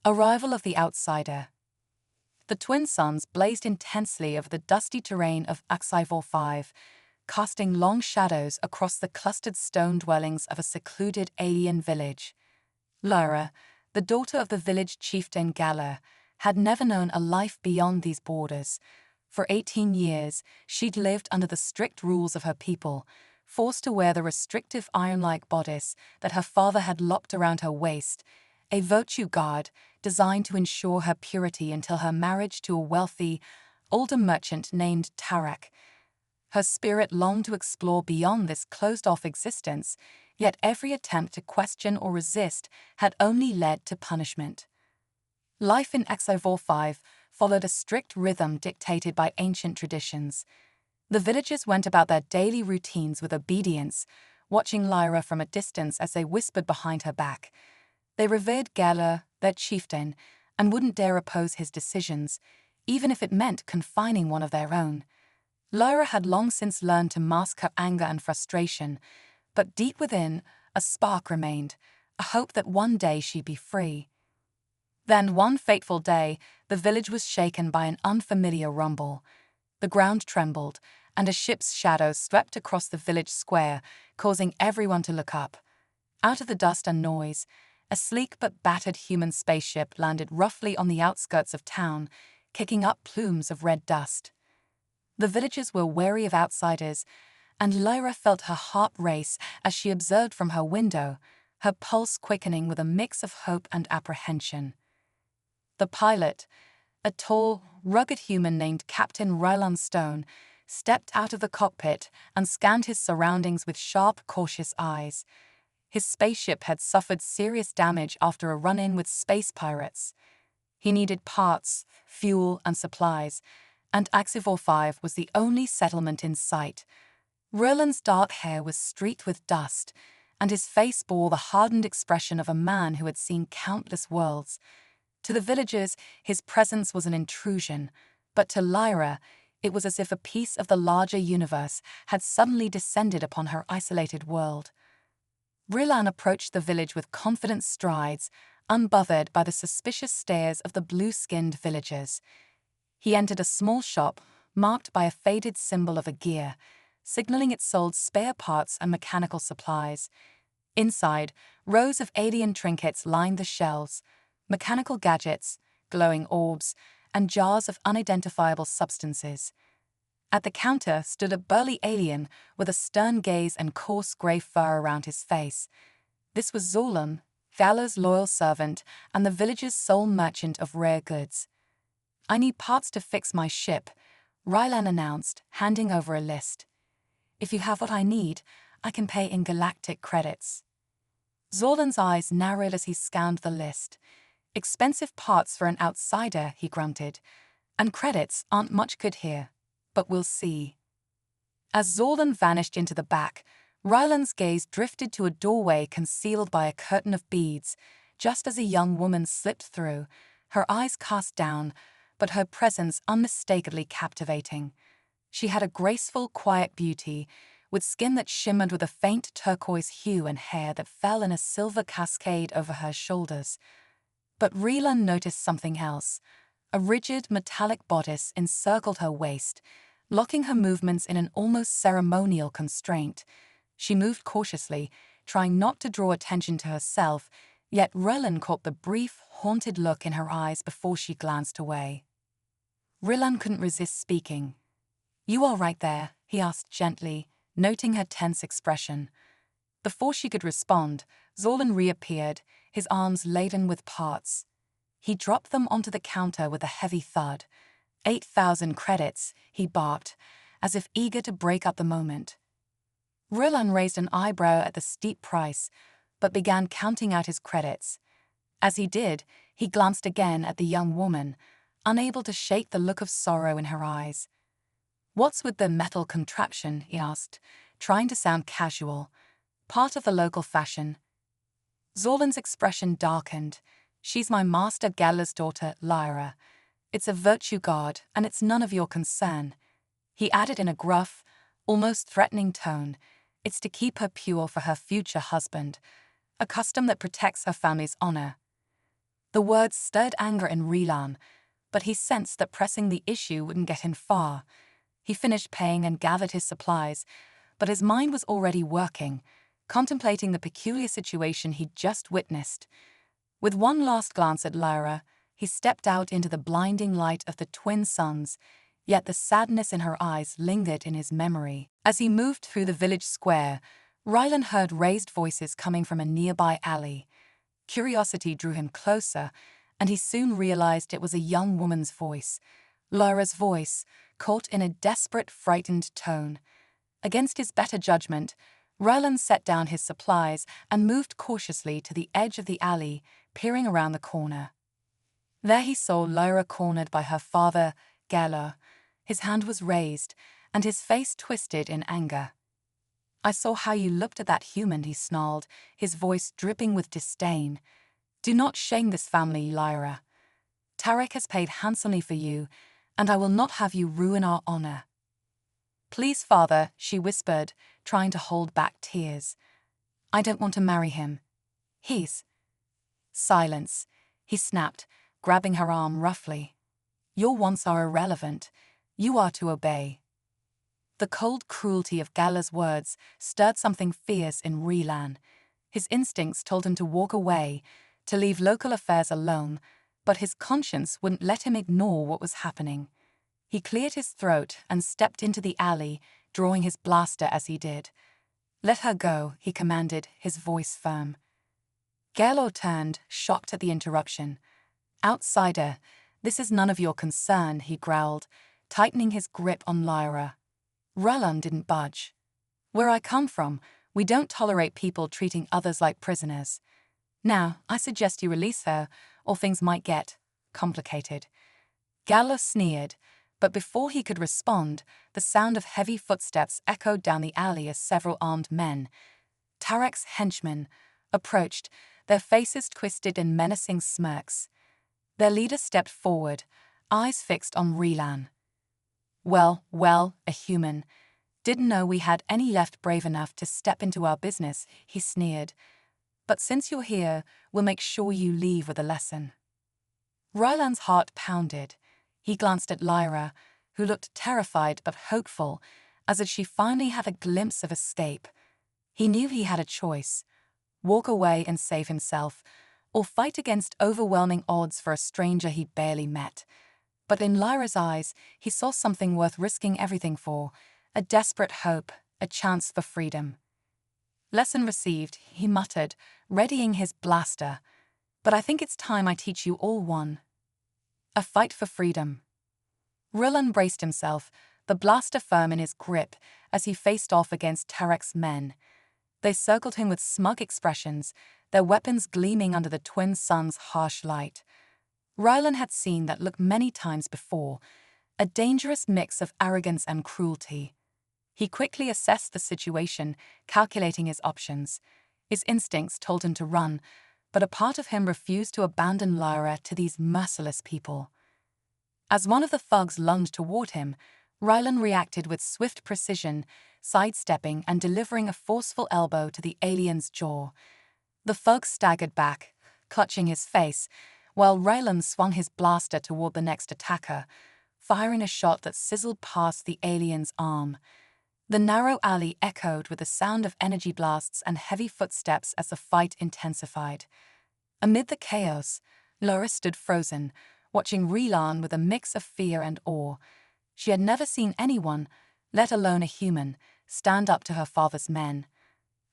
Arrival of the outsider. The twin suns blazed intensely over the dusty terrain of HFY, casting long shadows across the clustered stone dwellings of a secluded alien village. Lyra, the daughter of the village chieftain Gala, had never known a life beyond these borders. For 18 years, she'd lived under the strict rules of her people, forced to wear the restrictive iron-like bodice that her father had locked around her waist, a virtue guard designed to ensure her purity until her marriage to a wealthy, older merchant named Tarak. Her spirit longed to explore beyond this closed-off existence, yet every attempt to question or resist had only led to punishment. Life in HFY followed a strict rhythm dictated by ancient traditions. The villagers went about their daily routines with obedience, watching Lyra from a distance as they whispered behind her back. They revered Gala, their chieftain, and wouldn't dare oppose his decisions, even if it meant confining one of their own. Lyra had long since learned to mask her anger and frustration, but deep within, a spark remained, a hope that one day she'd be free. Then, one fateful day, the village was shaken by an unfamiliar rumble. The ground trembled, and a ship's shadow swept across the village square, causing everyone to look up. Out of the dust and noise, a sleek but battered human spaceship landed roughly on the outskirts of town, kicking up plumes of red dust. The villagers were wary of outsiders, and Lyra felt her heart race as she observed from her window, her pulse quickening with a mix of hope and apprehension. The pilot, a tall, rugged human named Captain Rylan Stone, stepped out of the cockpit and scanned his surroundings with sharp, cautious eyes. His spaceship had suffered serious damage after a run-in with space pirates. He needed parts, fuel, and supplies, and HFY was the only settlement in sight. Rylan's dark hair was streaked with dust, and his face bore the hardened expression of a man who had seen countless worlds. To the villagers, his presence was an intrusion, but to Lyra, it was as if a piece of the larger universe had suddenly descended upon her isolated world. Rylan approached the village with confident strides, unbothered by the suspicious stares of the blue-skinned villagers. He entered a small shop, marked by a faded symbol of a gear, signaling it sold spare parts and mechanical supplies. Inside, rows of alien trinkets lined the shelves, mechanical gadgets, glowing orbs, and jars of unidentifiable substances. At the counter stood a burly alien with a stern gaze and coarse grey fur around his face. This was Zorlan, Gala's loyal servant and the village's sole merchant of rare goods. "I need parts to fix my ship," Rylan announced, handing over a list. "If you have what I need, I can pay in galactic credits." Zorlan's eyes narrowed as he scanned the list. "Expensive parts for an outsider," he grunted. "And credits aren't much good here. But we'll see." As Zorlan vanished into the back, Rylan's gaze drifted to a doorway concealed by a curtain of beads, just as a young woman slipped through, her eyes cast down, but her presence unmistakably captivating. She had a graceful, quiet beauty, with skin that shimmered with a faint turquoise hue and hair that fell in a silver cascade over her shoulders. But Rylan noticed something else. A rigid, metallic bodice encircled her waist, locking her movements in an almost ceremonial constraint. She moved cautiously, trying not to draw attention to herself, yet Rylan caught the brief, haunted look in her eyes before she glanced away. Rylan couldn't resist speaking. "You are right there," he asked gently, noting her tense expression. Before she could respond, Zorlan reappeared, his arms laden with parts. He dropped them onto the counter with a heavy thud. 8,000 credits, he barked, as if eager to break up the moment. Rylan raised an eyebrow at the steep price, but began counting out his credits. As he did, he glanced again at the young woman, unable to shake the look of sorrow in her eyes. "What's with the metal contraption?" he asked, trying to sound casual. "Part of the local fashion." Zorlan's expression darkened. "She's my master Gala's daughter, Lyra. It's a virtue guard, and it's none of your concern." He added in a gruff, almost threatening tone, "It's to keep her pure for her future husband, a custom that protects her family's honor." The words stirred anger in Rilan, but he sensed that pressing the issue wouldn't get him far. He finished paying and gathered his supplies, but his mind was already working, contemplating the peculiar situation he'd just witnessed. With one last glance at Lyra, he stepped out into the blinding light of the twin suns, yet the sadness in her eyes lingered in his memory. As he moved through the village square, Rylan heard raised voices coming from a nearby alley. Curiosity drew him closer, and he soon realized it was a young woman's voice. Lyra's voice, caught in a desperate, frightened tone. Against his better judgment, Rylan set down his supplies and moved cautiously to the edge of the alley, peering around the corner. There he saw Lyra cornered by her father, Geller. His hand was raised, and his face twisted in anger. "I saw how you looked at that human," he snarled, his voice dripping with disdain. "Do not shame this family, Lyra. Tarek has paid handsomely for you, and I will not have you ruin our honor." "Please, father," she whispered, trying to hold back tears. "I don't want to marry him. He's—" "Silence," he snapped, grabbing her arm roughly. "Your wants are irrelevant. You are to obey." The cold cruelty of Geller's words stirred something fierce in Rilan. His instincts told him to walk away, to leave local affairs alone, but his conscience wouldn't let him ignore what was happening. He cleared his throat and stepped into the alley, drawing his blaster as he did. "Let her go," he commanded, his voice firm. Geller turned, shocked at the interruption. "Outsider, this is none of your concern," he growled, tightening his grip on Lyra. Rylan didn't budge. "Where I come from, we don't tolerate people treating others like prisoners. Now, I suggest you release her, or things might get complicated." Geller sneered, but before he could respond, the sound of heavy footsteps echoed down the alley as several armed men, Tarek's henchmen, approached, their faces twisted in menacing smirks. Their leader stepped forward, eyes fixed on Rilan. Well, a human. Didn't know we had any left brave enough to step into our business," he sneered. "But since you're here, we'll make sure you leave with a lesson." Rylan's heart pounded. He glanced at Lyra, who looked terrified but hopeful, as if she finally had a glimpse of escape. He knew he had a choice: walk away and save himself, or fight against overwhelming odds for a stranger he barely met. But in Lyra's eyes, he saw something worth risking everything for, a desperate hope, a chance for freedom. "Lesson received," he muttered, readying his blaster. "But I think it's time I teach you all one. A fight for freedom." Rylan braced himself, the blaster firm in his grip, as he faced off against Tarek's men. They circled him with smug expressions, their weapons gleaming under the twin suns' harsh light. Rylan had seen that look many times before, a dangerous mix of arrogance and cruelty. He quickly assessed the situation, calculating his options. His instincts told him to run, but a part of him refused to abandon Lyra to these merciless people. As one of the thugs lunged toward him, Rylan reacted with swift precision, sidestepping and delivering a forceful elbow to the alien's jaw. The thug staggered back, clutching his face, while Rylan swung his blaster toward the next attacker, firing a shot that sizzled past the alien's arm. The narrow alley echoed with the sound of energy blasts and heavy footsteps as the fight intensified. Amid the chaos, Lyra stood frozen, watching Rylan with a mix of fear and awe. She had never seen anyone, let alone a human, stand up to her father's men.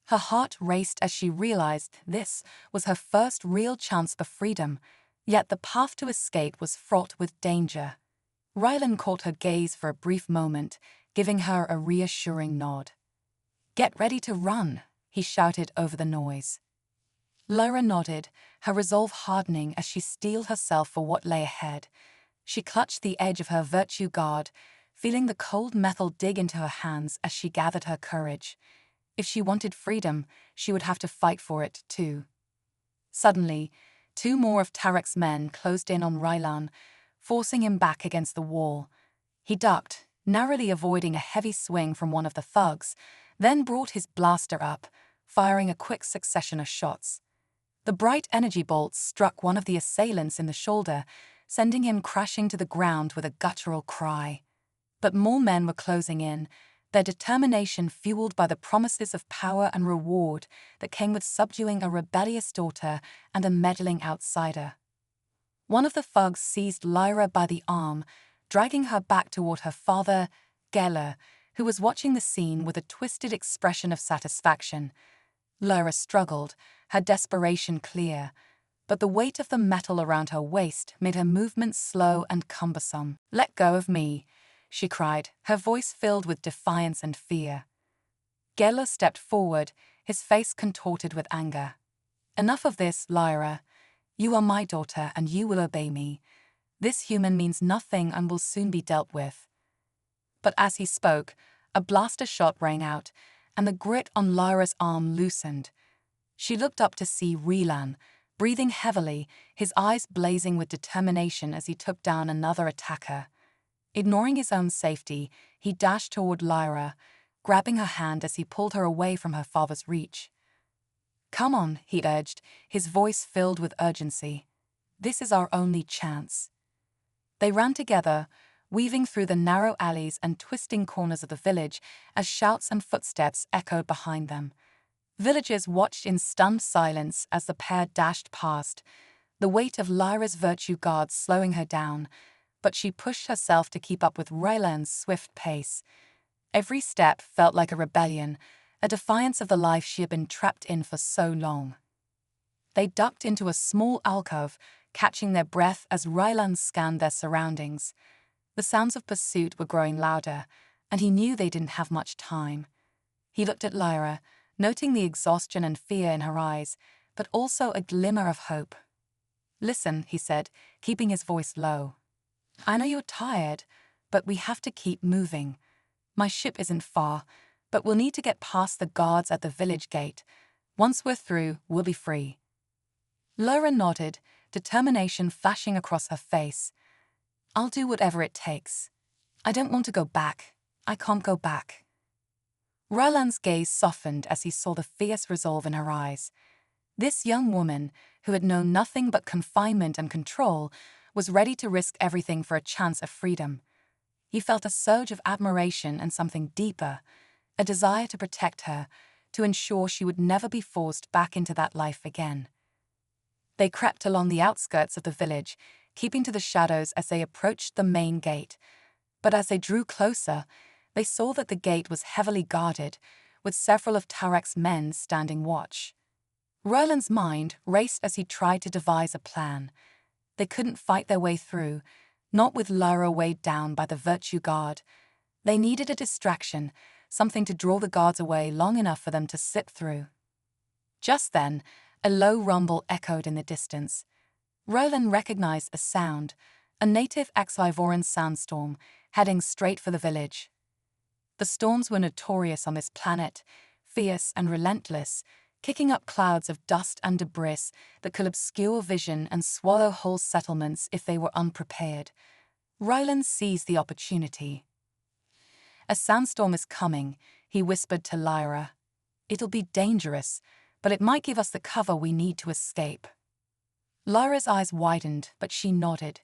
Her heart raced as she realized this was her first real chance for freedom, yet the path to escape was fraught with danger. Rylan caught her gaze for a brief moment, giving her a reassuring nod. "Get ready to run," he shouted over the noise. Lyra nodded, her resolve hardening as she steeled herself for what lay ahead. She clutched the edge of her virtue guard, feeling the cold metal dig into her hands as she gathered her courage. If she wanted freedom, she would have to fight for it too. Suddenly, two more of Tarek's men closed in on Rylan, forcing him back against the wall. He ducked, narrowly avoiding a heavy swing from one of the thugs, then brought his blaster up, firing a quick succession of shots. The bright energy bolt struck one of the assailants in the shoulder, sending him crashing to the ground with a guttural cry. But more men were closing in, their determination fueled by the promises of power and reward that came with subduing a rebellious daughter and a meddling outsider. One of the thugs seized Lyra by the arm, dragging her back toward her father, Geller, who was watching the scene with a twisted expression of satisfaction. Lyra struggled, her desperation clear, but the weight of the metal around her waist made her movements slow and cumbersome. "Let go of me," she cried, her voice filled with defiance and fear. Geller stepped forward, his face contorted with anger. "Enough of this, Lyra. You are my daughter and you will obey me. This human means nothing and will soon be dealt with." But as he spoke, a blaster shot rang out, and the grit on Lyra's arm loosened. She looked up to see Rilan, breathing heavily, his eyes blazing with determination as he took down another attacker. Ignoring his own safety, he dashed toward Lyra, grabbing her hand as he pulled her away from her father's reach. "Come on," he urged, his voice filled with urgency. "This is our only chance." They ran together, weaving through the narrow alleys and twisting corners of the village as shouts and footsteps echoed behind them. Villagers watched in stunned silence as the pair dashed past, the weight of Lyra's virtue guard slowing her down, but she pushed herself to keep up with Rylan's swift pace. Every step felt like a rebellion, a defiance of the life she had been trapped in for so long. They ducked into a small alcove, catching their breath as Rylan scanned their surroundings. The sounds of pursuit were growing louder, and he knew they didn't have much time. He looked at Lyra, noting the exhaustion and fear in her eyes, but also a glimmer of hope. "Listen," he said, keeping his voice low. "I know you're tired, but we have to keep moving. My ship isn't far, but we'll need to get past the guards at the village gate. Once we're through, we'll be free." Lyra nodded, determination flashing across her face. "I'll do whatever it takes. I don't want to go back. I can't go back." Rylan's gaze softened as he saw the fierce resolve in her eyes. This young woman, who had known nothing but confinement and control, was ready to risk everything for a chance of freedom. He felt a surge of admiration and something deeper, a desire to protect her, to ensure she would never be forced back into that life again. They crept along the outskirts of the village, keeping to the shadows as they approached the main gate. But as they drew closer, they saw that the gate was heavily guarded, with several of Tarek's men standing watch. Roland's mind raced as he tried to devise a plan. They couldn't fight their way through, not with Lyra weighed down by the virtue guard. They needed a distraction, something to draw the guards away long enough for them to slip through. Just then, a low rumble echoed in the distance. Roland recognized a sound, a native Axivoran sandstorm, heading straight for the village. The storms were notorious on this planet, fierce and relentless, kicking up clouds of dust and debris that could obscure vision and swallow whole settlements if they were unprepared. Ryland seized the opportunity. "A sandstorm is coming," he whispered to Lyra. "It'll be dangerous, but it might give us the cover we need to escape." Lyra's eyes widened, but she nodded.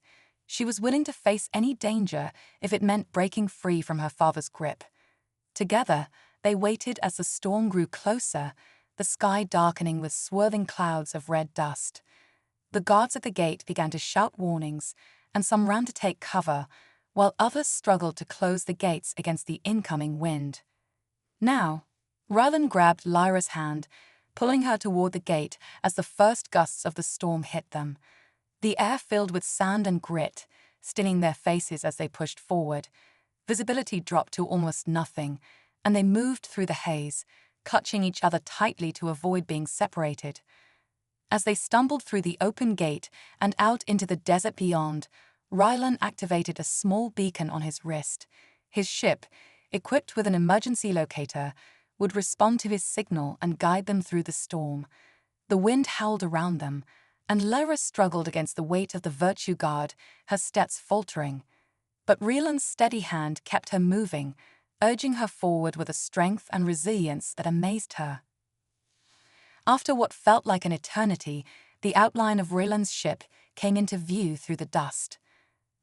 She was willing to face any danger if it meant breaking free from her father's grip. Together, they waited as the storm grew closer, the sky darkening with swirling clouds of red dust. The guards at the gate began to shout warnings, and some ran to take cover, while others struggled to close the gates against the incoming wind. Now, Ryland grabbed Lyra's hand, pulling her toward the gate as the first gusts of the storm hit them. The air filled with sand and grit, stinging their faces as they pushed forward. Visibility dropped to almost nothing, and they moved through the haze, clutching each other tightly to avoid being separated. As they stumbled through the open gate and out into the desert beyond, Rylan activated a small beacon on his wrist. His ship, equipped with an emergency locator, would respond to his signal and guide them through the storm. The wind howled around them, and Lyra struggled against the weight of the virtue guard, her steps faltering. But Rylan's steady hand kept her moving, urging her forward with a strength and resilience that amazed her. After what felt like an eternity, the outline of Raylan's ship came into view through the dust.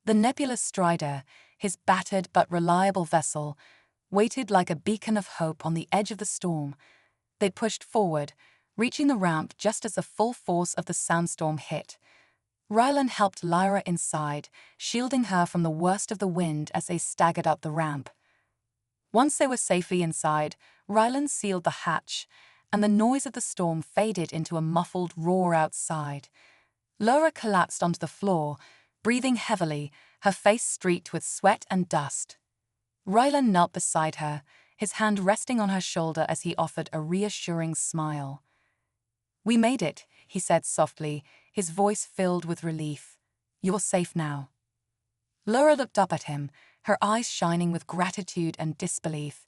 The nebulous Strider, his battered but reliable vessel, waited like a beacon of hope on the edge of the storm. They pushed forward, reaching the ramp just as the full force of the sandstorm hit. Rylan helped Lyra inside, shielding her from the worst of the wind as they staggered up the ramp. Once they were safely inside, Rylan sealed the hatch, and the noise of the storm faded into a muffled roar outside. Lyra collapsed onto the floor, breathing heavily, her face streaked with sweat and dust. Rylan knelt beside her, his hand resting on her shoulder as he offered a reassuring smile. "We made it," he said softly, his voice filled with relief. "You're safe now." Lyra looked up at him, her eyes shining with gratitude and disbelief.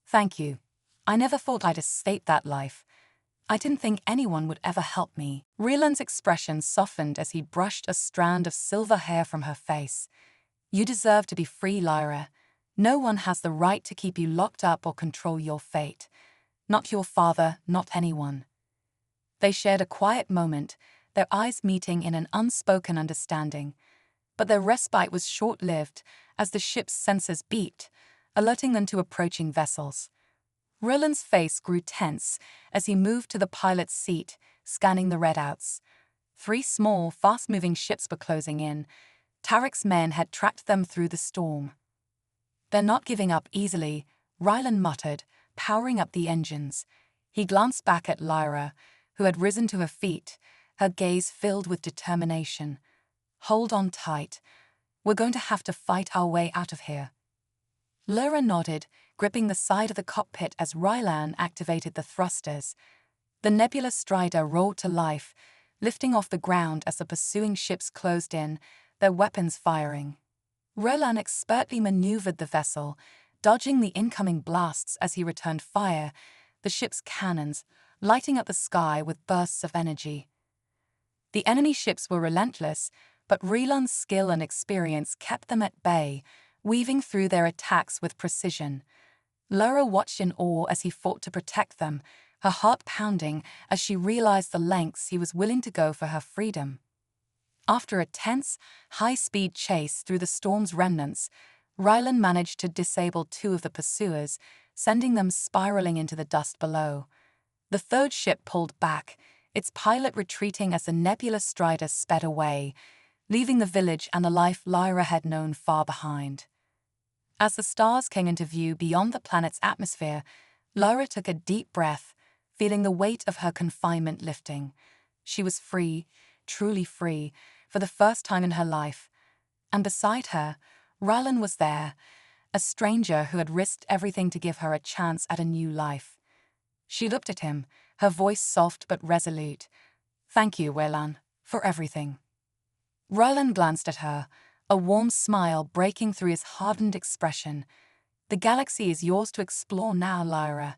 "Thank you. I never thought I'd escape that life. I didn't think anyone would ever help me." Rylan's expression softened as he brushed a strand of silver hair from her face. "You deserve to be free, Lyra. No one has the right to keep you locked up or control your fate. Not your father, not anyone." They shared a quiet moment, their eyes meeting in an unspoken understanding. But their respite was short-lived as the ship's sensors beeped, alerting them to approaching vessels. Rylan's face grew tense as he moved to the pilot's seat, scanning the readouts. 3 small, fast-moving ships were closing in. Tarek's men had tracked them through the storm. "They're not giving up easily," Rylan muttered, powering up the engines. He glanced back at Lyra, who had risen to her feet, her gaze filled with determination. "Hold on tight. We're going to have to fight our way out of here." Lyra nodded, gripping the side of the cockpit as Rylan activated the thrusters. The nebulous Strider roared to life, lifting off the ground as the pursuing ships closed in, their weapons firing. Rylan expertly maneuvered the vessel, dodging the incoming blasts as he returned fire, the ship's cannons lighting up the sky with bursts of energy. The enemy ships were relentless, but Rylan's skill and experience kept them at bay, weaving through their attacks with precision. Lyra watched in awe as he fought to protect them, her heart pounding as she realized the lengths he was willing to go for her freedom. After a tense, high-speed chase through the storm's remnants, Rylan managed to disable 2 of the pursuers, sending them spiraling into the dust below. The 3rd ship pulled back, its pilot retreating as the nebulous Strider sped away, leaving the village and the life Lyra had known far behind. As the stars came into view beyond the planet's atmosphere, Lyra took a deep breath, feeling the weight of her confinement lifting. She was free, truly free, for the first time in her life. And beside her, Rylan was there, a stranger who had risked everything to give her a chance at a new life. She looked at him, her voice soft but resolute. "Thank you, Rylan, for everything." Rylan glanced at her, a warm smile breaking through his hardened expression. "The galaxy is yours to explore now, Lyra.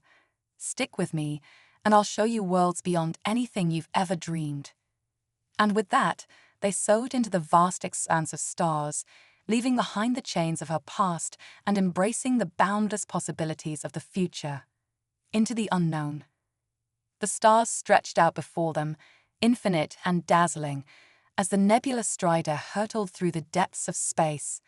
Stick with me, and I'll show you worlds beyond anything you've ever dreamed." And with that, they soared into the vast expanse of stars, leaving behind the chains of her past and embracing the boundless possibilities of the future. Into the unknown. The stars stretched out before them, infinite and dazzling, as the nebulous Strider hurtled through the depths of space.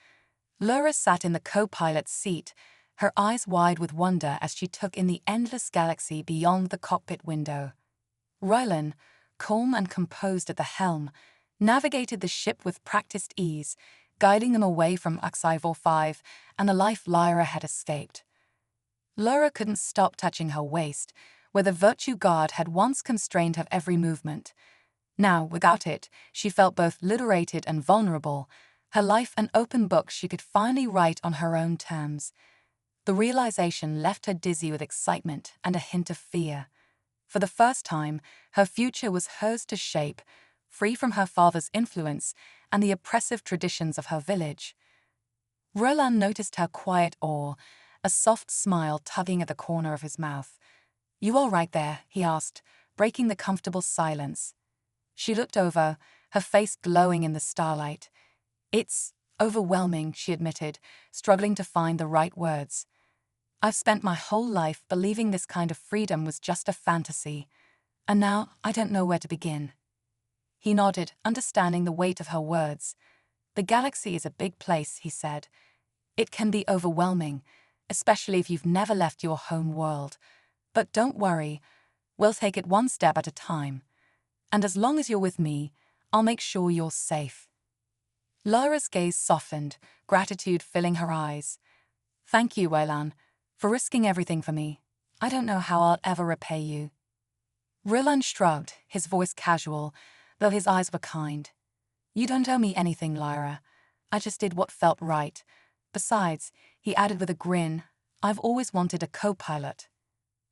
Lyra sat in the co-pilot's seat, her eyes wide with wonder as she took in the endless galaxy beyond the cockpit window. Rylan, calm and composed at the helm, navigated the ship with practiced ease, guiding them away from HFY and the life Lyra had escaped. Lyra couldn't stop touching her waist, where the virtue guard had once constrained her every movement. Now, without it, she felt both liberated and vulnerable, her life an open book she could finally write on her own terms. The realization left her dizzy with excitement and a hint of fear. For the first time, her future was hers to shape, free from her father's influence and the oppressive traditions of her village. Rylan noticed her quiet awe, a soft smile tugging at the corner of his mouth. "You all right there?" he asked, breaking the comfortable silence. She looked over, her face glowing in the starlight. "It's overwhelming," she admitted, struggling to find the right words. "I've spent my whole life believing this kind of freedom was just a fantasy. And now I don't know where to begin. He nodded, understanding the weight of her words. The galaxy is a big place, he said. It can be overwhelming, especially if you've never left your home world. But don't worry, we'll take it one step at a time. And as long as you're with me, I'll make sure you're safe. Lyra's gaze softened, gratitude filling her eyes. Thank you, Weylan, for risking everything for me. I don't know how I'll ever repay you. Rylan shrugged, his voice casual, though his eyes were kind. You don't owe me anything, Lyra. I just did what felt right. Besides, he added with a grin, I've always wanted a co-pilot.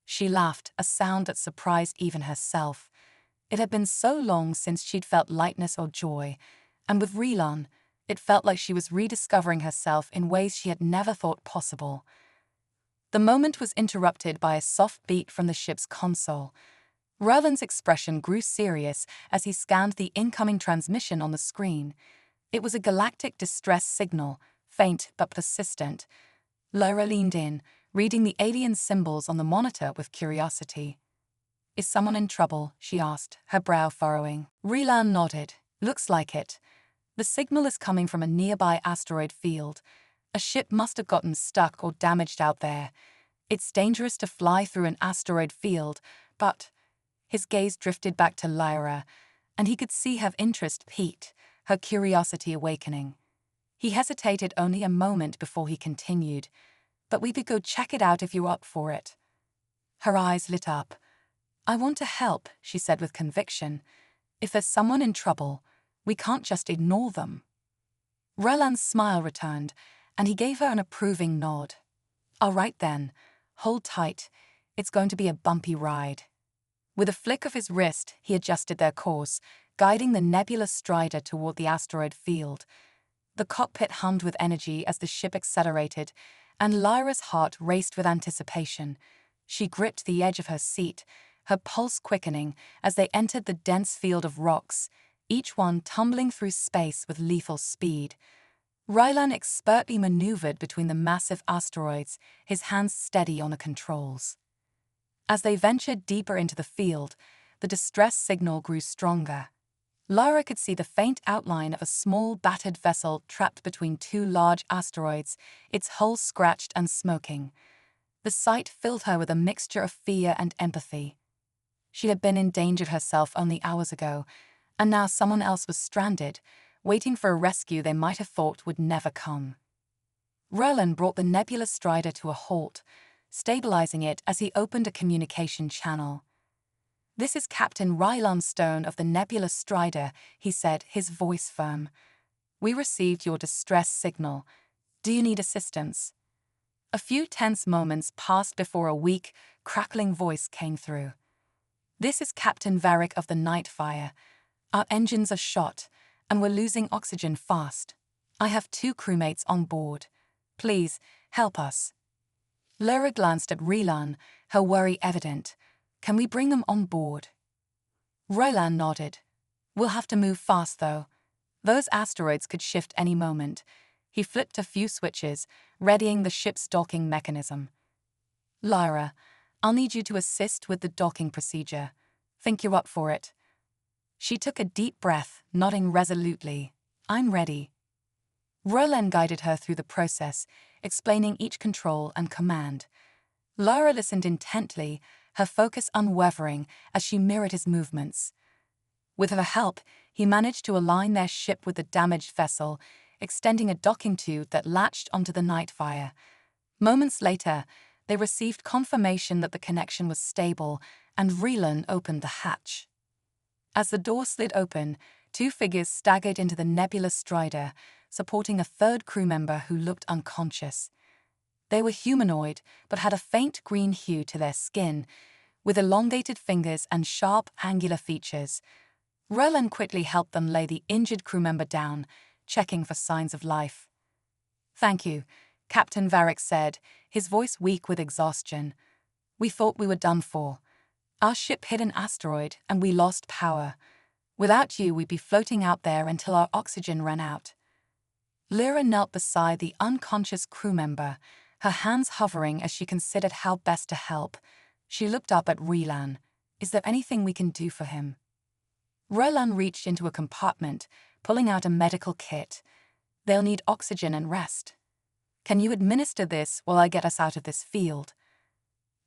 She laughed, a sound that surprised even herself. It had been so long since she'd felt lightness or joy, and with Rylan, it felt like she was rediscovering herself in ways she had never thought possible. The moment was interrupted by a soft beat from the ship's console. Rylan's expression grew serious as he scanned the incoming transmission on the screen. It was a galactic distress signal, faint but persistent. Lyra leaned in, reading the alien symbols on the monitor with curiosity. Is someone in trouble? She asked, her brow furrowing. Rylan nodded. Looks like it. The signal is coming from a nearby asteroid field. A ship must have gotten stuck or damaged out there. It's dangerous to fly through an asteroid field, but... His gaze drifted back to Lyra, and he could see her interest peaked, her curiosity awakening. He hesitated only a moment before he continued. But we could go check it out if you're up for it. Her eyes lit up. I want to help, she said with conviction. If there's someone in trouble, we can't just ignore them. Rylan's smile returned, and he gave her an approving nod. All right then, hold tight. It's going to be a bumpy ride. With a flick of his wrist, he adjusted their course, guiding the Nebula Strider toward the asteroid field. The cockpit hummed with energy as the ship accelerated, and Lyra's heart raced with anticipation. She gripped the edge of her seat, her pulse quickening as they entered the dense field of rocks, each one tumbling through space with lethal speed. Rylan expertly maneuvered between the massive asteroids, his hands steady on the controls. As they ventured deeper into the field, the distress signal grew stronger. Lyra could see the faint outline of a small, battered vessel trapped between two large asteroids, its hull scratched and smoking. The sight filled her with a mixture of fear and empathy. She had been endangered herself only hours ago, and now someone else was stranded, waiting for a rescue they might have thought would never come. Rylan brought the Nebula Strider to a halt, stabilizing it as he opened a communication channel. This is Captain Rylan Stone of the Nebula Strider, he said, his voice firm. We received your distress signal. Do you need assistance? A few tense moments passed before a weak, crackling voice came through. This is Captain Varric of the Nightfire. Our engines are shot, and we're losing oxygen fast. I have 2 crewmates on board. Please, help us. Lyra glanced at Rylan, her worry evident. Can we bring them on board? Rylan nodded. We'll have to move fast, though. Those asteroids could shift any moment. He flipped a few switches, readying the ship's docking mechanism. Lyra, I'll need you to assist with the docking procedure. Think you're up for it? She took a deep breath, nodding resolutely. I'm ready. Rylan guided her through the process, explaining each control and command. Lyra listened intently, her focus unwavering as she mirrored his movements. With her help, he managed to align their ship with the damaged vessel, extending a docking tube that latched onto the Nightfire. Moments later, they received confirmation that the connection was stable, and Rylan opened the hatch. As the door slid open, 2 figures staggered into the Nebula Strider, supporting a 3rd crew member who looked unconscious. They were humanoid, but had a faint green hue to their skin, with elongated fingers and sharp, angular features. Rylan quickly helped them lay the injured crew member down, checking for signs of life. Thank you, Captain Varric said, his voice weak with exhaustion. We thought we were done for. Our ship hit an asteroid, and we lost power. Without you, we'd be floating out there until our oxygen ran out. Lyra knelt beside the unconscious crew member, her hands hovering as she considered how best to help. She looked up at Rylan. Is there anything we can do for him? Roland reached into a compartment, pulling out a medical kit. They'll need oxygen and rest. Can you administer this while I get us out of this field?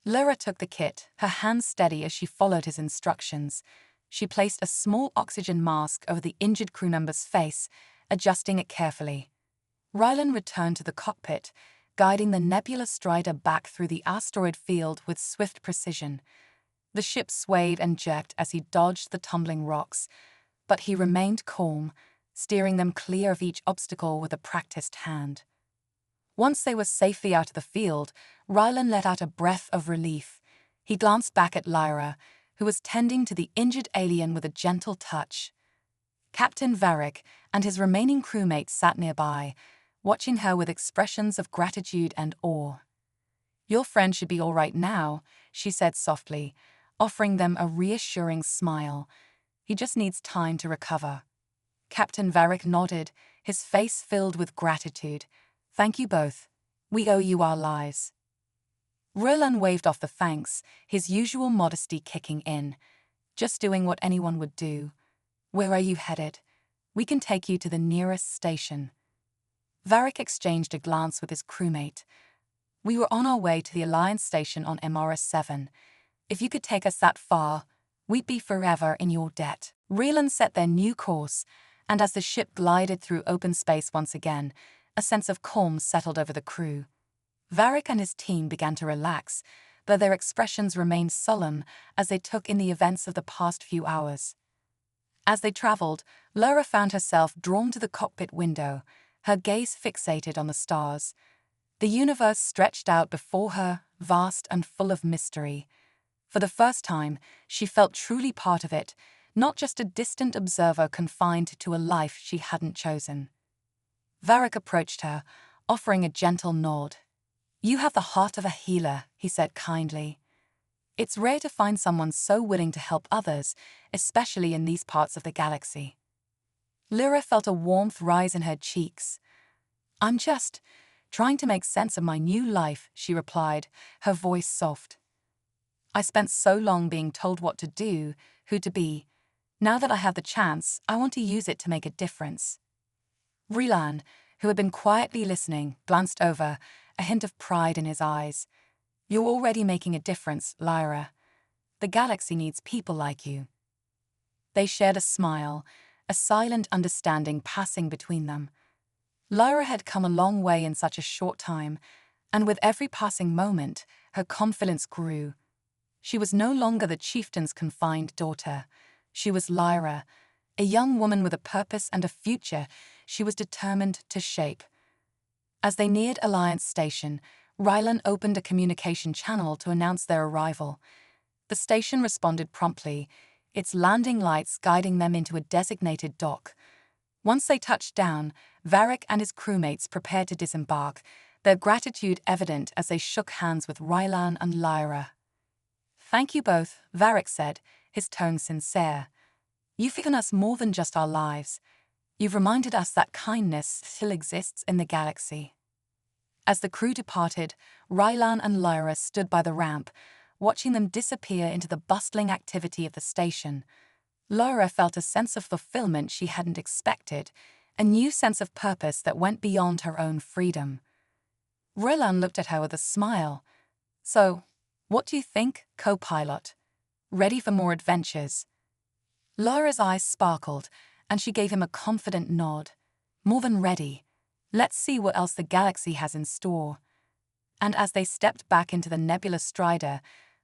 Lyra took the kit, her hands steady as she followed his instructions. She placed a small oxygen mask over the injured crew member's face, adjusting it carefully. Rylan returned to the cockpit, guiding the Nebula Strider back through the asteroid field with swift precision. The ship swayed and jerked as he dodged the tumbling rocks, but he remained calm, steering them clear of each obstacle with a practiced hand. Once they were safely out of the field, Rylan let out a breath of relief. He glanced back at Lyra, who was tending to the injured alien with a gentle touch. Captain Varric and his remaining crewmates sat nearby, watching her with expressions of gratitude and awe. "Your friend should be all right now," she said softly, offering them a reassuring smile. "He just needs time to recover." Captain Varric nodded, his face filled with gratitude. "Thank you both. We owe you our lives." Roland waved off the thanks, his usual modesty kicking in. "Just doing what anyone would do. Where are you headed? We can take you to the nearest station." Varric exchanged a glance with his crewmate. "We were on our way to the Alliance station on MRS-7. If you could take us that far, we'd be forever in your debt." Roland set their new course, and as the ship glided through open space once again, a sense of calm settled over the crew. Varric and his team began to relax, though their expressions remained solemn as they took in the events of the past few hours. As they traveled, Lyra found herself drawn to the cockpit window, her gaze fixated on the stars. The universe stretched out before her, vast and full of mystery. For the first time, she felt truly part of it, not just a distant observer confined to a life she hadn't chosen. Varric approached her, offering a gentle nod. "You have the heart of a healer," he said kindly. "It's rare to find someone so willing to help others, especially in these parts of the galaxy." Lyra felt a warmth rise in her cheeks. "I'm just trying to make sense of my new life," she replied, her voice soft. "I spent so long being told what to do, who to be. Now that I have the chance, I want to use it to make a difference." Rylan, who had been quietly listening, glanced over, a hint of pride in his eyes. "You're already making a difference, Lyra. The galaxy needs people like you." They shared a smile, a silent understanding passing between them. Lyra had come a long way in such a short time, and with every passing moment, her confidence grew. She was no longer the chieftain's confined daughter. She was Lyra, a young woman with a purpose and a future she was determined to shape. As they neared Alliance Station, Rylan opened a communication channel to announce their arrival. The station responded promptly, its landing lights guiding them into a designated dock. Once they touched down, Varric and his crewmates prepared to disembark, their gratitude evident as they shook hands with Rylan and Lyra. "Thank you both," Varric said, his tone sincere. "You've given us more than just our lives. You've reminded us that kindness still exists in the galaxy." As the crew departed, Rylan and Lyra stood by the ramp, watching them disappear into the bustling activity of the station. Lyra felt a sense of fulfillment she hadn't expected, a new sense of purpose that went beyond her own freedom. Rylan looked at her with a smile. "So, what do you think, co-pilot? Ready for more adventures?" Lyra's eyes sparkled, and she gave him a confident nod. "More than ready. Let's see what else the galaxy has in store." And as they stepped back into the Nebula Strider,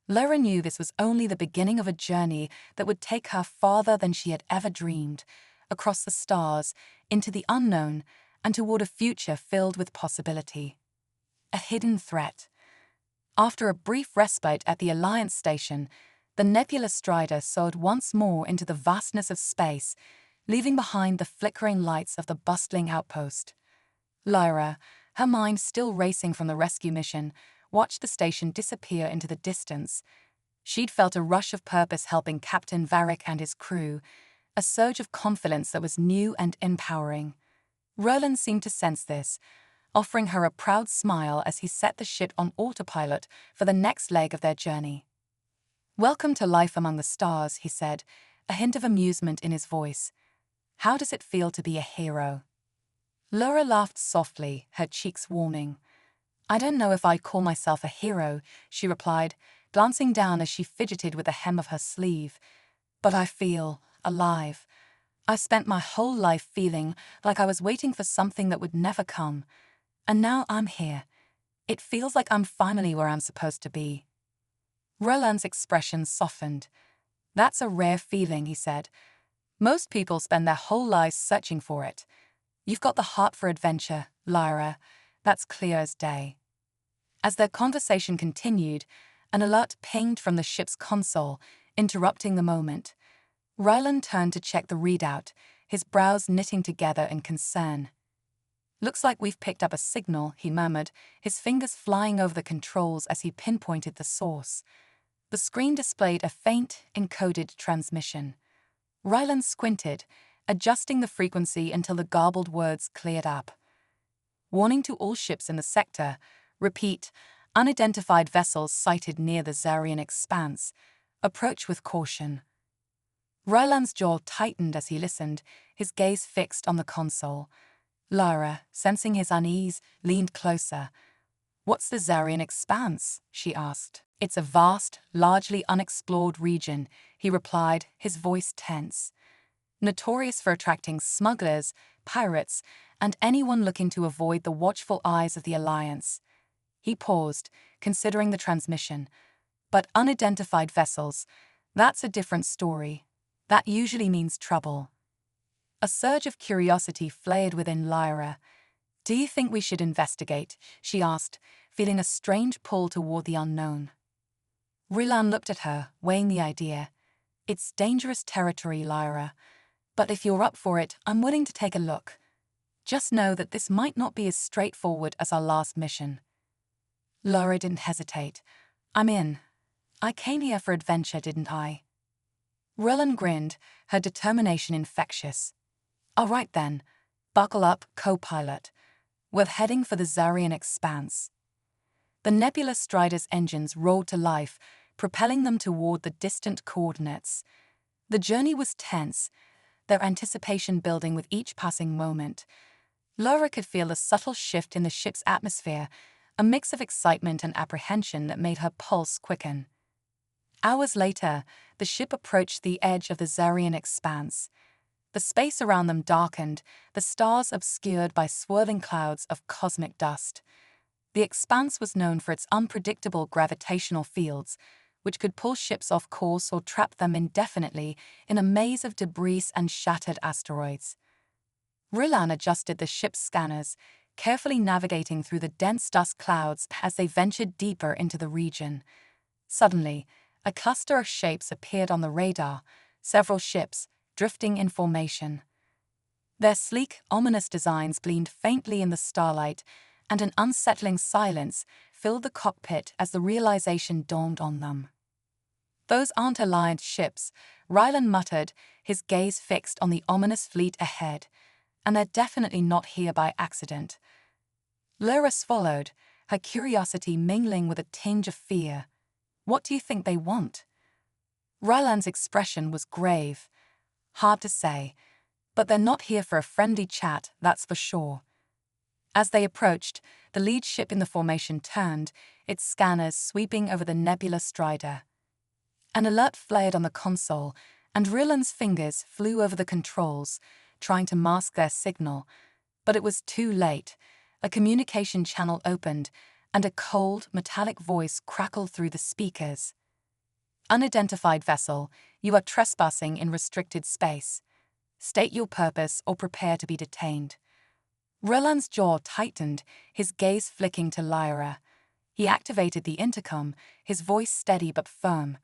Lyra knew this was only the beginning of a journey that would take her farther than she had ever dreamed, across the stars, into the unknown, and toward a future filled with possibility. A hidden threat. After a brief respite at the Alliance station, the Nebula Strider soared once more into the vastness of space, leaving behind the flickering lights of the bustling outpost. Lyra, her mind still racing from the rescue mission, watched the station disappear into the distance. She'd felt a rush of purpose helping Captain Varric and his crew, a surge of confidence that was new and empowering. Roland seemed to sense this, offering her a proud smile as he set the ship on autopilot for the next leg of their journey. "Welcome to life among the stars," he said, a hint of amusement in his voice. "How does it feel to be a hero?" Laura laughed softly, her cheeks warming. "I don't know if I'd call myself a hero," she replied, glancing down as she fidgeted with the hem of her sleeve. "But I feel alive. I've spent my whole life feeling like I was waiting for something that would never come. And now I'm here. It feels like I'm finally where I'm supposed to be." Roland's expression softened. "That's a rare feeling," he said. "Most people spend their whole lives searching for it. You've got the heart for adventure, Lyra. That's clear as day." As their conversation continued, an alert pinged from the ship's console, interrupting the moment. Ryland turned to check the readout, his brows knitting together in concern. "Looks like we've picked up a signal," he murmured, his fingers flying over the controls as he pinpointed the source. The screen displayed a faint, encoded transmission. Ryland squinted, adjusting the frequency until the garbled words cleared up. "Warning to all ships in the sector. Repeat, unidentified vessels sighted near the Zarian expanse. Approach with caution." Ryland's jaw tightened as he listened, his gaze fixed on the console. Lyra, sensing his unease, leaned closer. "What's the Zarian expanse?" she asked. "It's a vast, largely unexplored region," he replied, his voice tense. "Notorious for attracting smugglers, pirates, and anyone looking to avoid the watchful eyes of the Alliance." He paused, considering the transmission. "But unidentified vessels, that's a different story. That usually means trouble." A surge of curiosity flared within Lyra. "Do you think we should investigate?" she asked, feeling a strange pull toward the unknown. Ryland looked at her, weighing the idea. "It's dangerous territory, Lyra. But if you're up for it, I'm willing to take a look. Just know that this might not be as straightforward as our last mission." Lyra didn't hesitate. "I'm in. I came here for adventure, didn't I?" Ryland grinned, her determination infectious. "All right then. Buckle up, co-pilot. We're heading for the Zarian expanse." The Nebula Strider's engines roared to life, propelling them toward the distant coordinates. The journey was tense, their anticipation building with each passing moment. Laura could feel a subtle shift in the ship's atmosphere, a mix of excitement and apprehension that made her pulse quicken. Hours later, the ship approached the edge of the Zarian expanse. The space around them darkened, the stars obscured by swirling clouds of cosmic dust. The expanse was known for its unpredictable gravitational fields, which could pull ships off course or trap them indefinitely in a maze of debris and shattered asteroids. Ryland adjusted the ship's scanners, carefully navigating through the dense dust clouds as they ventured deeper into the region. Suddenly, a cluster of shapes appeared on the radar, several ships, drifting in formation. Their sleek, ominous designs gleamed faintly in the starlight, and an unsettling silence filled the cockpit as the realization dawned on them. "Those aren't Alliance ships," Ryland muttered, his gaze fixed on the ominous fleet ahead. "And they're definitely not here by accident." Lyra swallowed, her curiosity mingling with a tinge of fear. "What do you think they want?" Ryland's expression was grave. "Hard to say, but they're not here for a friendly chat, that's for sure." As they approached, the lead ship in the formation turned, its scanners sweeping over the Nebula Strider. An alert flared on the console, and Ryland's fingers flew over the controls, trying to mask their signal. But it was too late. A communication channel opened, and a cold, metallic voice crackled through the speakers. "Unidentified vessel, you are trespassing in restricted space. State your purpose or prepare to be detained." Roland's jaw tightened, his gaze flicking to Lyra. He activated the intercom, his voice steady but firm.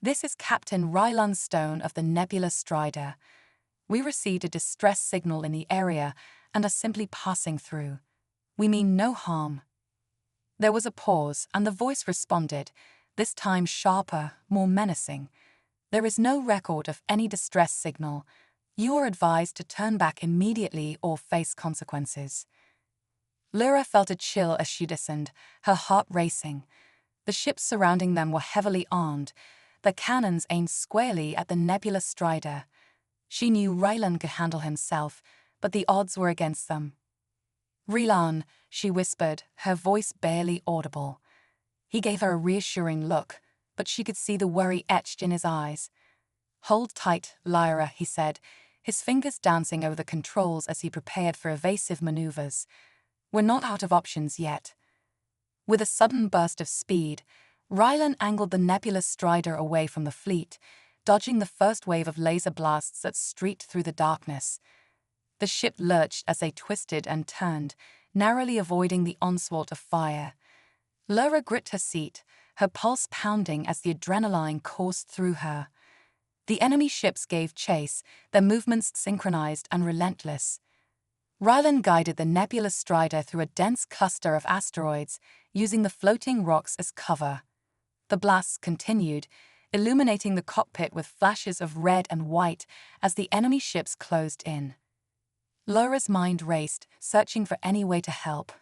"This is Captain Ryland Stone of the Nebula Strider. We received a distress signal in the area and are simply passing through. We mean no harm." There was a pause, and the voice responded, this time sharper, more menacing. "There is no record of any distress signal. You are advised to turn back immediately or face consequences." Lyra felt a chill as she listened, her heart racing. The ships surrounding them were heavily armed, the cannons aimed squarely at the Nebula Strider. She knew Rylan could handle himself, but the odds were against them. "Rylan," she whispered, her voice barely audible. He gave her a reassuring look, but she could see the worry etched in his eyes. "Hold tight, Lyra," he said, his fingers dancing over the controls as he prepared for evasive maneuvers. "We're not out of options yet." With a sudden burst of speed, Rylan angled the Nebula Strider away from the fleet, dodging the first wave of laser blasts that streaked through the darkness. The ship lurched as they twisted and turned, narrowly avoiding the onslaught of fire. Lyra gripped her seat, her pulse pounding as the adrenaline coursed through her. The enemy ships gave chase, their movements synchronized and relentless. Rylan guided the Nebula Strider through a dense cluster of asteroids, using the floating rocks as cover. The blasts continued, illuminating the cockpit with flashes of red and white as the enemy ships closed in. Lyra's mind raced, searching for any way to help.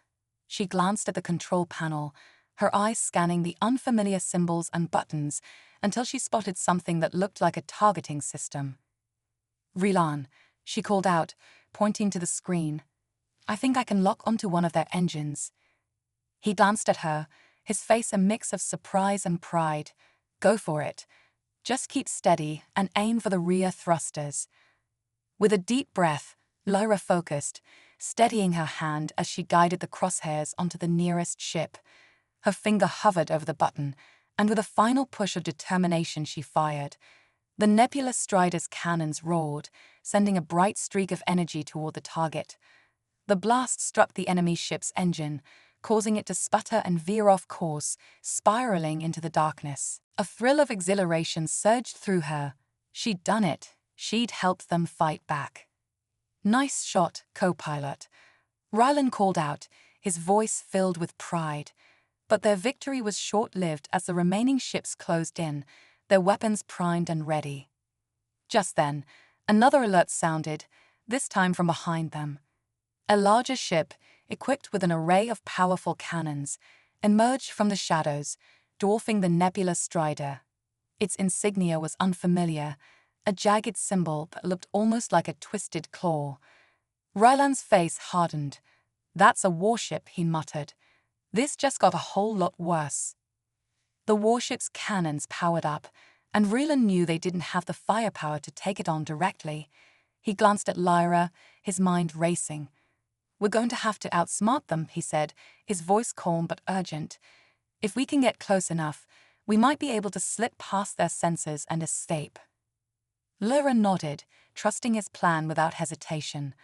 She glanced at the control panel, her eyes scanning the unfamiliar symbols and buttons until she spotted something that looked like a targeting system. "Rylan," she called out, pointing to the screen. "I think I can lock onto one of their engines." He glanced at her, his face a mix of surprise and pride. "Go for it. Just keep steady and aim for the rear thrusters." With a deep breath, Lyra focused, steadying her hand as she guided the crosshairs onto the nearest ship. Her finger hovered over the button, and with a final push of determination she fired. The Nebula Strider's cannons roared, sending a bright streak of energy toward the target. The blast struck the enemy ship's engine, causing it to sputter and veer off course, spiraling into the darkness. A thrill of exhilaration surged through her. She'd done it. She'd helped them fight back. "Nice shot, co-pilot," Rylan called out, his voice filled with pride. But their victory was short-lived as the remaining ships closed in, their weapons primed and ready. Just then, another alert sounded, this time from behind them. A larger ship, equipped with an array of powerful cannons, emerged from the shadows, dwarfing the Nebula Strider. Its insignia was unfamiliar, a jagged symbol that looked almost like a twisted claw. Rylan's face hardened. "That's a warship," he muttered. "This just got a whole lot worse." The warship's cannons powered up, and Rylan knew they didn't have the firepower to take it on directly. He glanced at Lyra, his mind racing. "We're going to have to outsmart them," he said, his voice calm but urgent. "If we can get close enough, we might be able to slip past their sensors and escape." Lyra nodded, trusting his plan without hesitation.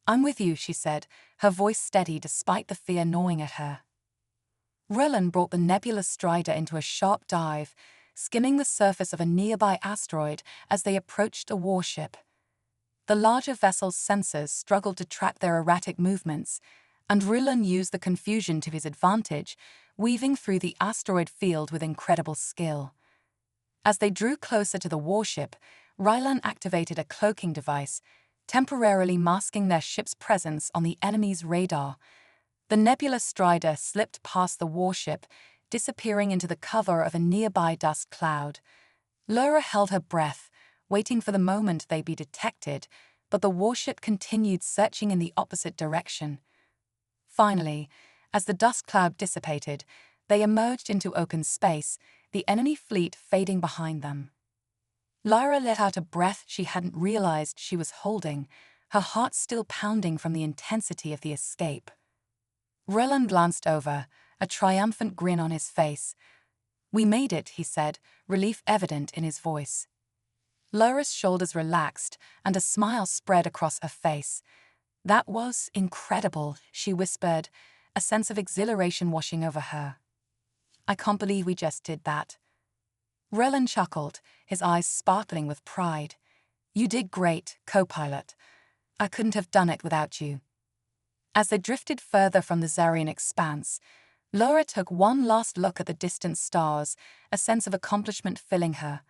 "I'm with you," she said, her voice steady despite the fear gnawing at her. Rylan brought the Nebula Strider into a sharp dive, skimming the surface of a nearby asteroid as they approached a warship. The larger vessel's sensors struggled to track their erratic movements, and Rylan used the confusion to his advantage, weaving through the asteroid field with incredible skill. As they drew closer to the warship, Rylan activated a cloaking device, temporarily masking their ship's presence on the enemy's radar. The Nebula Strider slipped past the warship, disappearing into the cover of a nearby dust cloud. Lyra held her breath, waiting for the moment they'd be detected, but the warship continued searching in the opposite direction. Finally, as the dust cloud dissipated, they emerged into open space, the enemy fleet fading behind them. Lyra let out a breath she hadn't realized she was holding, her heart still pounding from the intensity of the escape. Rylan glanced over, a triumphant grin on his face. "We made it," he said, relief evident in his voice. Lyra's shoulders relaxed, and a smile spread across her face. "That was incredible," she whispered, a sense of exhilaration washing over her. "I can't believe we just did that." Rylan chuckled, his eyes sparkling with pride. "You did great, co-pilot. I couldn't have done it without you." As they drifted further from the Zarian expanse, Lyra took one last look at the distant stars, a sense of accomplishment filling her.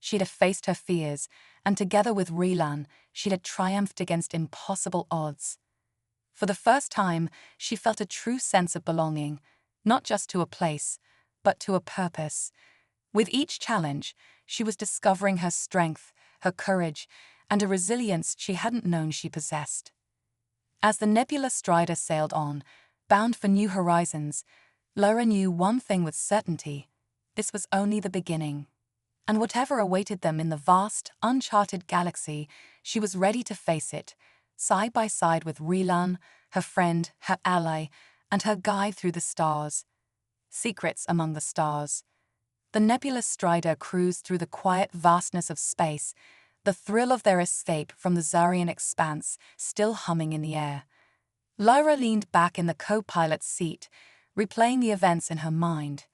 She'd faced her fears, and together with Rylan, she'd had triumphed against impossible odds. For the first time, she felt a true sense of belonging, not just to a place, but to a purpose. With each challenge, she was discovering her strength, her courage, and a resilience she hadn't known she possessed. As the Nebula Strider sailed on, bound for new horizons, Lyra knew one thing with certainty: this was only the beginning. And whatever awaited them in the vast, uncharted galaxy, she was ready to face it, side by side with Rilan, her friend, her ally, and her guide through the stars. Secrets among the stars. The Nebula Strider cruised through the quiet vastness of space, the thrill of their escape from the Zarian expanse still humming in the air. Lyra leaned back in the co-pilot's seat, replaying the events in her mind.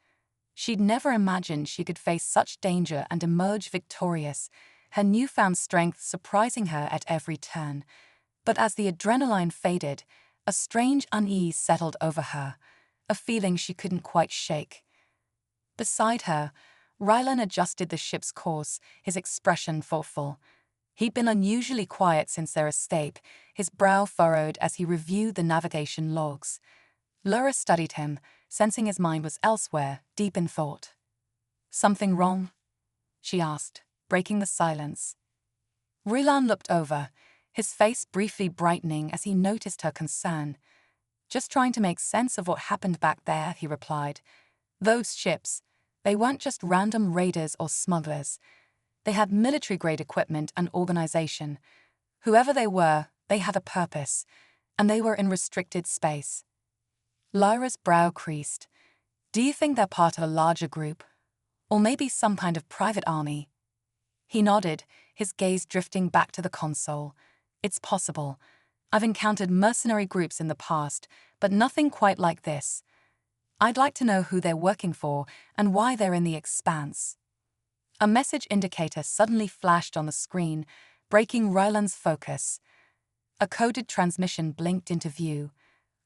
She'd never imagined she could face such danger and emerge victorious, her newfound strength surprising her at every turn. But as the adrenaline faded, a strange unease settled over her, a feeling she couldn't quite shake. Beside her, Rylan adjusted the ship's course, his expression thoughtful. He'd been unusually quiet since their escape, his brow furrowed as he reviewed the navigation logs. Lyra studied him, sensing his mind was elsewhere, deep in thought. "Something wrong?" she asked, breaking the silence. Rylan looked over, his face briefly brightening as he noticed her concern. "Just trying to make sense of what happened back there," he replied. "Those ships, they weren't just random raiders or smugglers. They had military-grade equipment and organization. Whoever they were, they had a purpose, and they were in restricted space." Lyra's brow creased. "Do you think they're part of a larger group? Or maybe some kind of private army?" He nodded, his gaze drifting back to the console. "It's possible. I've encountered mercenary groups in the past, but nothing quite like this. I'd like to know who they're working for and why they're in the expanse." A message indicator suddenly flashed on the screen, breaking Rylan's focus. A coded transmission blinked into view.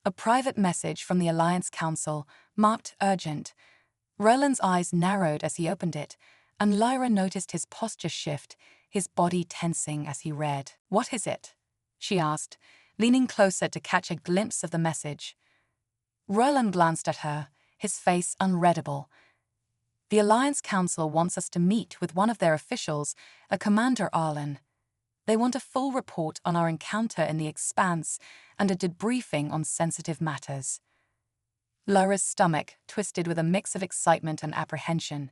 A private message from the Alliance Council, marked urgent. Rylan's eyes narrowed as he opened it, and Lyra noticed his posture shift, his body tensing as he read. "What is it?" she asked, leaning closer to catch a glimpse of the message. Rylan glanced at her, his face unreadable. "The Alliance Council wants us to meet with one of their officials, a Commander Arlen. They want a full report on our encounter in the expanse and a debriefing on sensitive matters." Lyra's stomach twisted with a mix of excitement and apprehension.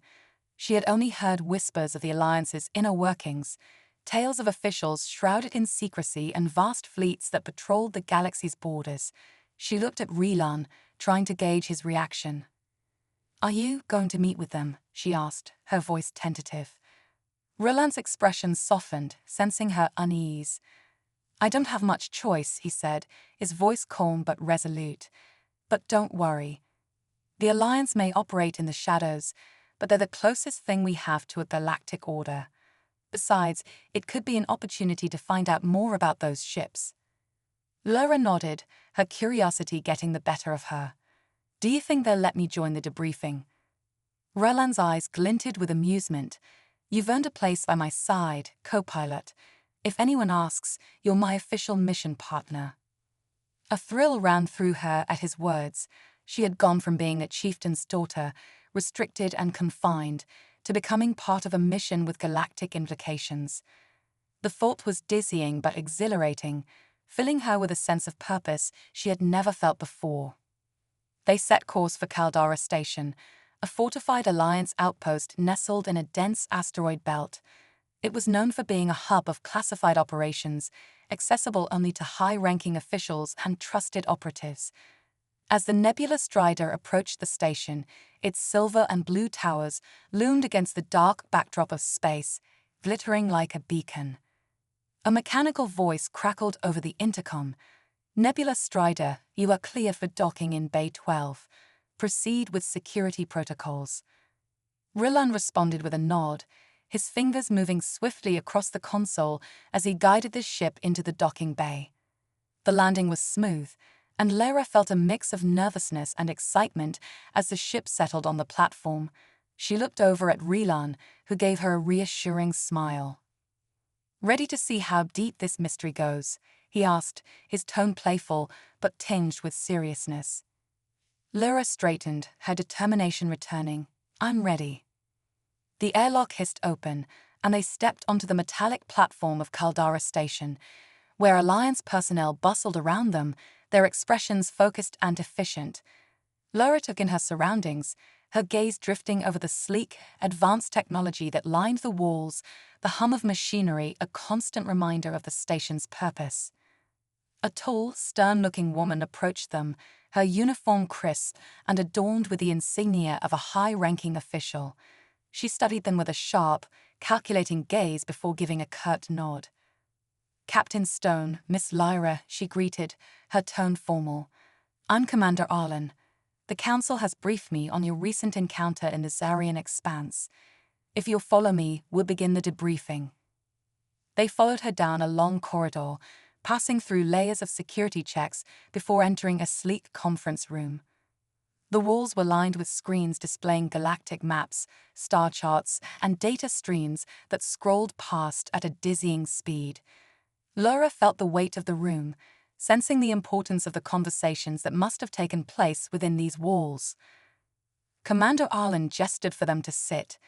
She had only heard whispers of the Alliance's inner workings, tales of officials shrouded in secrecy and vast fleets that patrolled the galaxy's borders. She looked at Rylan, trying to gauge his reaction. "Are you going to meet with them?" she asked, her voice tentative. Rylan's expression softened, sensing her unease. "I don't have much choice," he said, his voice calm but resolute. "But don't worry. The Alliance may operate in the shadows, but they're the closest thing we have to a galactic order. Besides, it could be an opportunity to find out more about those ships." Lyra nodded, her curiosity getting the better of her. "Do you think they'll let me join the debriefing?" Rylan's eyes glinted with amusement. "You've earned a place by my side, co-pilot. If anyone asks, you're my official mission partner." A thrill ran through her at his words. She had gone from being a chieftain's daughter, restricted and confined, to becoming part of a mission with galactic implications. The thought was dizzying but exhilarating, filling her with a sense of purpose she had never felt before. They set course for Caldara Station, a fortified Alliance outpost nestled in a dense asteroid belt. It was known for being a hub of classified operations, accessible only to high-ranking officials and trusted operatives. As the Nebula Strider approached the station, its silver and blue towers loomed against the dark backdrop of space, glittering like a beacon. A mechanical voice crackled over the intercom. "Nebula Strider, you are clear for docking in Bay 12. Proceed with security protocols." Rylan responded with a nod, his fingers moving swiftly across the console as he guided the ship into the docking bay. The landing was smooth, and Lyra felt a mix of nervousness and excitement as the ship settled on the platform. She looked over at Rylan, who gave her a reassuring smile. "Ready to see how deep this mystery goes?" he asked, his tone playful but tinged with seriousness. Lyra straightened, her determination returning. "I'm ready." The airlock hissed open, and they stepped onto the metallic platform of Caldara Station, where Alliance personnel bustled around them, their expressions focused and efficient. Laura took in her surroundings, her gaze drifting over the sleek, advanced technology that lined the walls, the hum of machinery a constant reminder of the station's purpose. A tall, stern-looking woman approached them, her uniform crisp and adorned with the insignia of a high-ranking official. She studied them with a sharp, calculating gaze before giving a curt nod. "Captain Stone, Miss Lyra," she greeted, her tone formal. "I'm Commander Arlen. The Council has briefed me on your recent encounter in the Zarian Expanse. If you'll follow me, we'll begin the debriefing." They followed her down a long corridor, passing through layers of security checks before entering a sleek conference room. The walls were lined with screens displaying galactic maps, star charts, and data streams that scrolled past at a dizzying speed. Laura felt the weight of the room, sensing the importance of the conversations that must have taken place within these walls. Commander Arlen gestured for them to sit.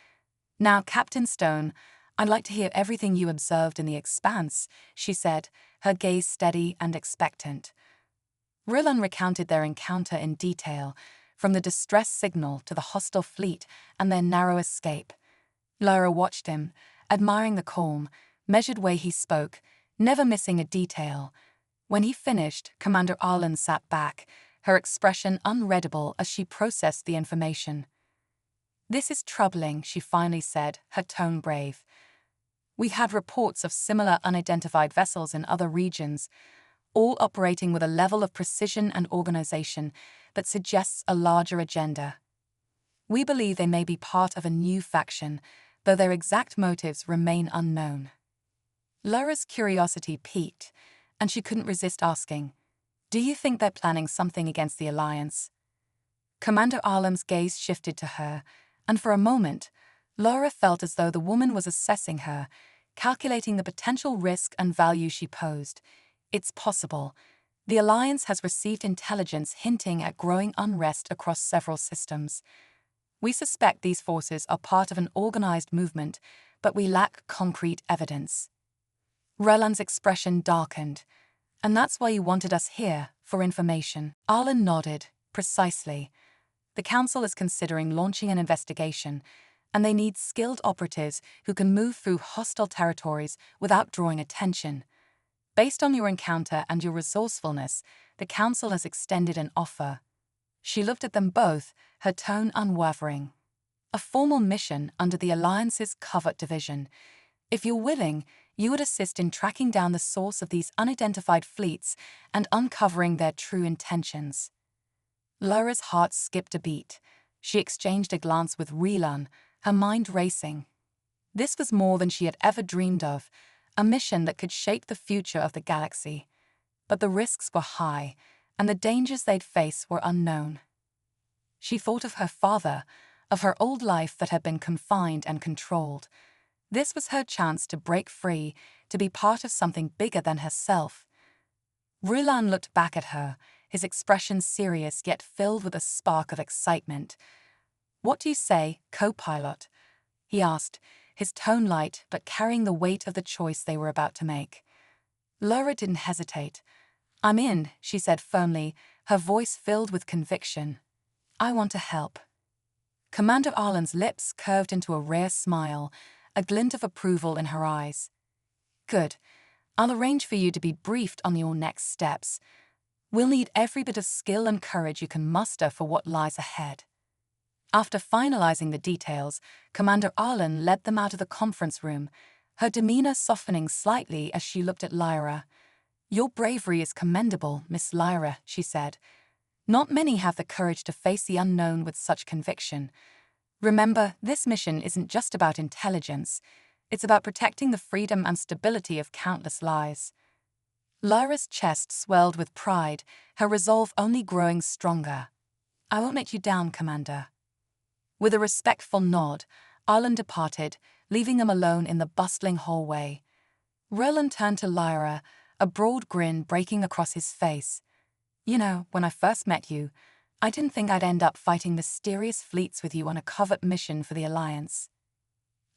"Now, Captain Stone, I'd like to hear everything you observed in the Expanse," she said, her gaze steady and expectant. Rillan recounted their encounter in detail, from the distress signal to the hostile fleet and their narrow escape. Lyra watched him, admiring the calm, measured way he spoke, never missing a detail. When he finished, Commander Arlen sat back, her expression unreadable as she processed the information. "This is troubling," she finally said, her tone brave. "We had reports of similar unidentified vessels in other regions, all operating with a level of precision and organization that suggests a larger agenda. We believe they may be part of a new faction, though their exact motives remain unknown." Laura's curiosity piqued, and she couldn't resist asking, "Do you think they're planning something against the Alliance?" Commander Arlem's gaze shifted to her, and for a moment, Laura felt as though the woman was assessing her, calculating the potential risk and value she posed. It's possible. The Alliance has received intelligence hinting at growing unrest across several systems. We suspect these forces are part of an organized movement, but we lack concrete evidence. Rellan's expression darkened. "And that's why you wanted us here, for information." Arlen nodded. "Precisely. The Council is considering launching an investigation, and they need skilled operatives who can move through hostile territories without drawing attention. Based on your encounter and your resourcefulness, the Council has extended an offer." She looked at them both, her tone unwavering. "A formal mission under the Alliance's Covert Division. If you're willing, you would assist in tracking down the source of these unidentified fleets and uncovering their true intentions." Laura's heart skipped a beat. She exchanged a glance with Rillan, her mind racing. This was more than she had ever dreamed of, a mission that could shape the future of the galaxy. But the risks were high, and the dangers they'd face were unknown. She thought of her father, of her old life that had been confined and controlled. This was her chance to break free, to be part of something bigger than herself. Rillan looked back at her, his expression serious yet filled with a spark of excitement. "What do you say, co-pilot?" he asked, his tone light but carrying the weight of the choice they were about to make. Laura didn't hesitate. "I'm in," she said firmly, her voice filled with conviction. "I want to help." Commander Arlen's lips curved into a rare smile, a glint of approval in her eyes. "Good. I'll arrange for you to be briefed on your next steps. We'll need every bit of skill and courage you can muster for what lies ahead." After finalizing the details, Commander Arlen led them out of the conference room, her demeanor softening slightly as she looked at Lyra. "Your bravery is commendable, Miss Lyra," she said. "Not many have the courage to face the unknown with such conviction. Remember, this mission isn't just about intelligence. It's about protecting the freedom and stability of countless lives." Lyra's chest swelled with pride, her resolve only growing stronger. "I won't let you down, Commander." With a respectful nod, Arlen departed, leaving them alone in the bustling hallway. Rillan turned to Lyra, a broad grin breaking across his face. "You know, when I first met you, I didn't think I'd end up fighting mysterious fleets with you on a covert mission for the Alliance."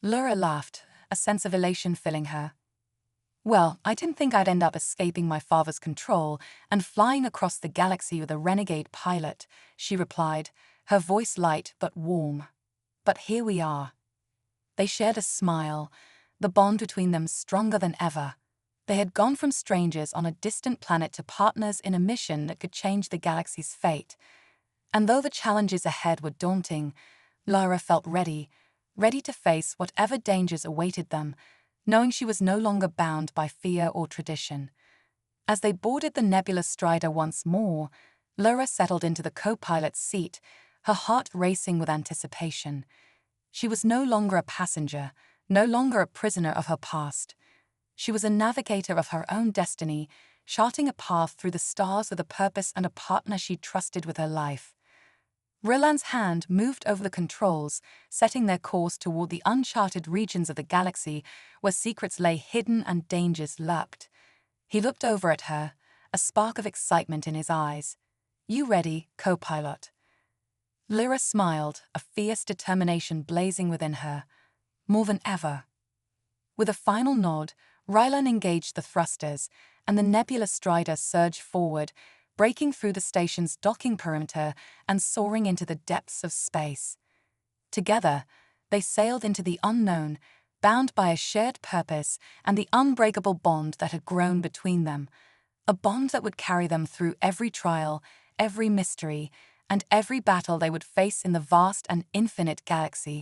Lyra laughed, a sense of elation filling her. Well, I didn't think I'd end up escaping my father's control and flying across the galaxy with a renegade pilot, she replied, her voice light but warm. But here we are. They shared a smile, the bond between them stronger than ever. They had gone from strangers on a distant planet to partners in a mission that could change the galaxy's fate. And though the challenges ahead were daunting, Lyra felt ready to face whatever dangers awaited them, knowing she was no longer bound by fear or tradition. As they boarded the Nebula Strider once more, Lyra settled into the co-pilot's seat, her heart racing with anticipation. She was no longer a passenger, no longer a prisoner of her past. She was a navigator of her own destiny, charting a path through the stars with a purpose and a partner she trusted with her life. Rillan's hand moved over the controls, setting their course toward the uncharted regions of the galaxy where secrets lay hidden and dangers lurked. He looked over at her, a spark of excitement in his eyes. "You ready, co-pilot?" Lyra smiled, a fierce determination blazing within her. More than ever. With a final nod, Rillan engaged the thrusters, and the Nebula Strider surged forward, breaking through the station's docking perimeter and soaring into the depths of space. Together, they sailed into the unknown, bound by a shared purpose and the unbreakable bond that had grown between them, a bond that would carry them through every trial, every mystery, and every battle they would face in the vast and infinite galaxy.